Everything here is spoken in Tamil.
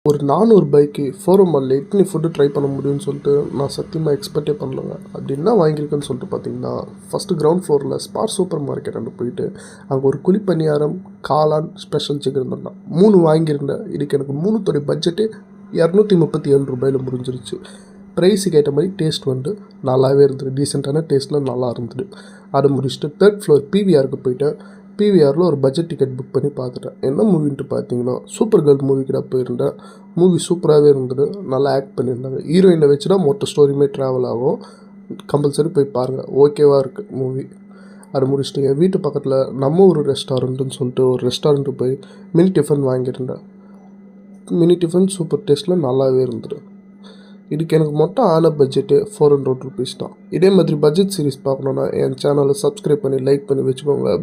ஒரு 400 பைக்கு ஃபோரம் மாலில் எத்தனை ஃபுட்டு ட்ரை பண்ண முடியும்னு சொல்லிட்டு நான் சத்தியமாக எக்ஸ்பெக்டே பண்ணலங்க. அப்படி என்ன வாங்கியிருக்கேன்னு சொல்லிட்டு பார்த்தீங்கன்னா, ஃபஸ்ட்டு கிரவுண்ட் ஃப்ளோரில் ஸ்பார் சூப்பர் மார்க்கெட் அங்கே போயிட்டு அங்கே ஒரு குழிப்பணியாரம், காளான், ஸ்பெஷல் சிக்கன் தான் 3 வாங்கியிருந்தேன். இதுக்கு எனக்கு 3 பட்ஜெட்டே ரூ. 237 முடிஞ்சிருச்சு. ப்ரைஸுக்கு ஏற்ற மாதிரி டேஸ்ட் வந்து நல்லாவே இருந்தது. டீசெண்டான டேஸ்ட்டில் நல்லா இருந்தது. அதை முடிச்சுட்டு 3rd ஃப்ளோர் பிவிஆருக்கு போயிட்டேன். பிவிஆரில் ஒரு பட்ஜெட் டிக்கெட் புக் பண்ணி பார்த்துட்டேன். என்ன மூவின்ட்டு பார்த்தீங்கன்னா, சூப்பர் கேர்ள் மூவிக்கு நான் போயிருந்தேன். மூவி சூப்பராகவே இருந்தது. நல்லா ஆக்ட் பண்ணியிருந்தாங்க. ஹீரோயினை வச்சு தான் மொத்த ஸ்டோரியுமே ட்ராவல் ஆகும். கம்பல்சரி போய் பாருங்கள். ஓகேவாக இருக்குது மூவி. அது முடிச்சுட்டு என் வீட்டு பக்கத்தில் நம்ம ஒரு ரெஸ்டாரண்ட்டுன்னு சொல்லிட்டு ஒரு ரெஸ்டாரண்ட்டு போய் மினி டிஃபன் வாங்கியிருந்தேன். மினி டிஃபன் சூப்பர் டேஸ்ட்டில் நல்லாவே இருந்தது. இதுக்கு எனக்கு மொத்தம் ஆன பட்ஜெட்டு ₹400 தான். இதே மாதிரி பட்ஜெட் சீரிஸ் பார்க்கணுன்னா என் சேனலை சப்ஸ்கிரைப் பண்ணி லைக் பண்ணி வச்சுக்கோங்க.